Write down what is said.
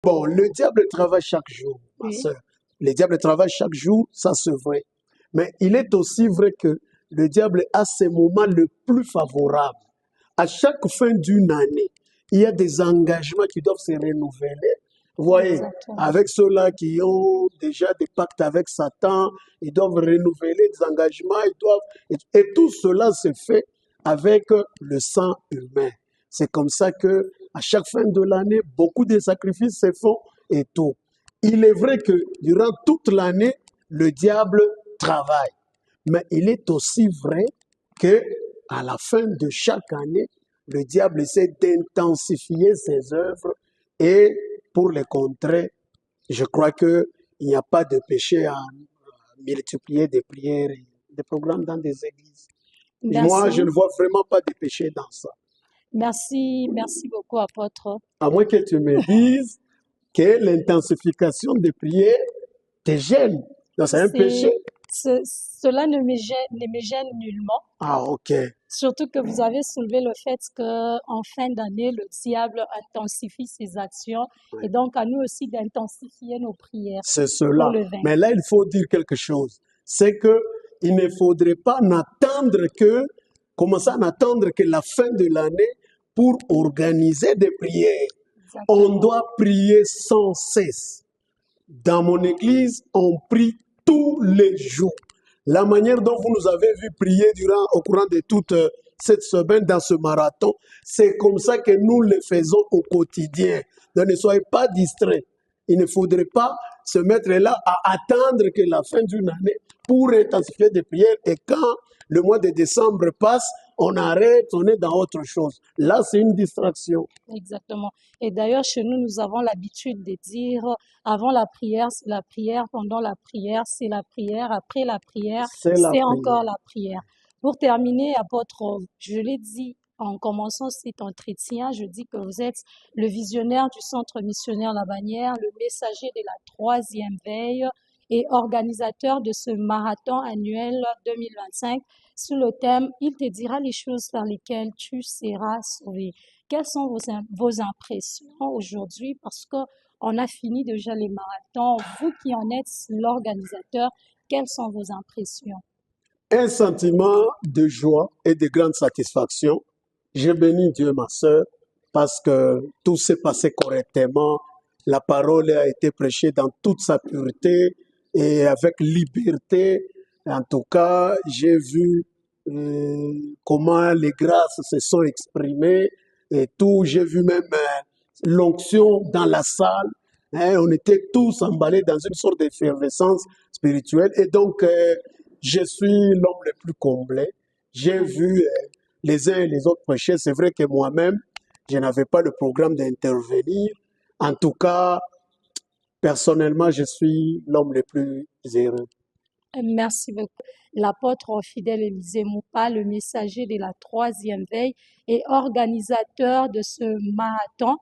Bon, le diable travaille chaque jour, ma Oui, sœur. Le diable travaille chaque jour, ça c'est vrai. Mais il est aussi vrai que le diable a ses moments les plus favorables. À chaque fin d'une année, il y a des engagements qui doivent se renouveler. Vous voyez, exactement. avec ceux-là qui ont déjà des pactes avec Satan, ils doivent renouveler des engagements, et tout cela se fait avec le sang humain. C'est comme ça que à chaque fin de l'année, beaucoup de sacrifices se font et tout. Il est vrai que durant toute l'année, le diable travaille. Mais il est aussi vrai que à la fin de chaque année, le diable essaie d'intensifier ses œuvres et pour les contrer, je crois qu'il n'y a pas de péché à multiplier des prières et des programmes dans des églises. Moi, je Merci, ne vois vraiment pas de péché dans ça. merci beaucoup, apôtre. À moins que tu me dises que l'intensification des prières te gêne. Donc, c'est un péché. Cela ne me gêne nullement, Ah, ok. surtout que vous avez soulevé le fait qu'en fin d'année, le diable intensifie ses actions et Ouais. donc à nous aussi d'intensifier nos prières C'est pour cela. le Mais vaincre. là, il faut dire quelque chose. C'est que il ne faudrait pas commencer à attendre que la fin de l'année pour organiser des prières. On Exactement. doit prier sans cesse. Dans mon église, on prie tous les jours. La manière dont vous nous avez vu prier au courant de toute cette semaine dans ce marathon, c'est comme ça que nous le faisons au quotidien. Donc ne soyez pas distraits. Il ne faudrait pas se mettre là à attendre que la fin d'une année pour intensifier des prières. Et quand le mois de décembre passe, on arrête, on est dans autre chose. Là, c'est une distraction. Exactement. Et d'ailleurs, chez nous, nous avons l'habitude de dire avant la prière, c'est la prière, pendant la prière, c'est la prière, après la prière, C'est la c'est encore prière. la prière. Pour terminer, apôtre, je l'ai dit en commençant cet entretien, je dis que vous êtes le visionnaire du Centre missionnaire La Bannière, le messager de la troisième veille et organisateur de ce marathon annuel 2025 sous le thème « Il te dira les choses par lesquelles tu seras sauvé ». Quelles sont vos impressions aujourd'hui? Parce qu'on a fini déjà les marathons. Vous qui en êtes l'organisateur, quelles sont vos impressions? Un sentiment de joie et de grande satisfaction. J'ai béni Dieu, ma sœur, parce que tout s'est passé correctement. La parole a été prêchée dans toute sa pureté et avec liberté. En tout cas, j'ai vu comment les grâces se sont exprimées et tout. J'ai vu même l'onction dans la salle. Hein, on était tous emballés dans une sorte d'effervescence spirituelle. Et donc, je suis l'homme le plus comblé. J'ai vu les uns et les autres prêcher. C'est vrai que moi-même, je n'avais pas le programme d'intervenir. En tout cas, personnellement, je suis l'homme le plus heureux. Merci beaucoup. L'apôtre fidèle Élisée Moupa, le messager de la troisième veille et organisateur de ce marathon.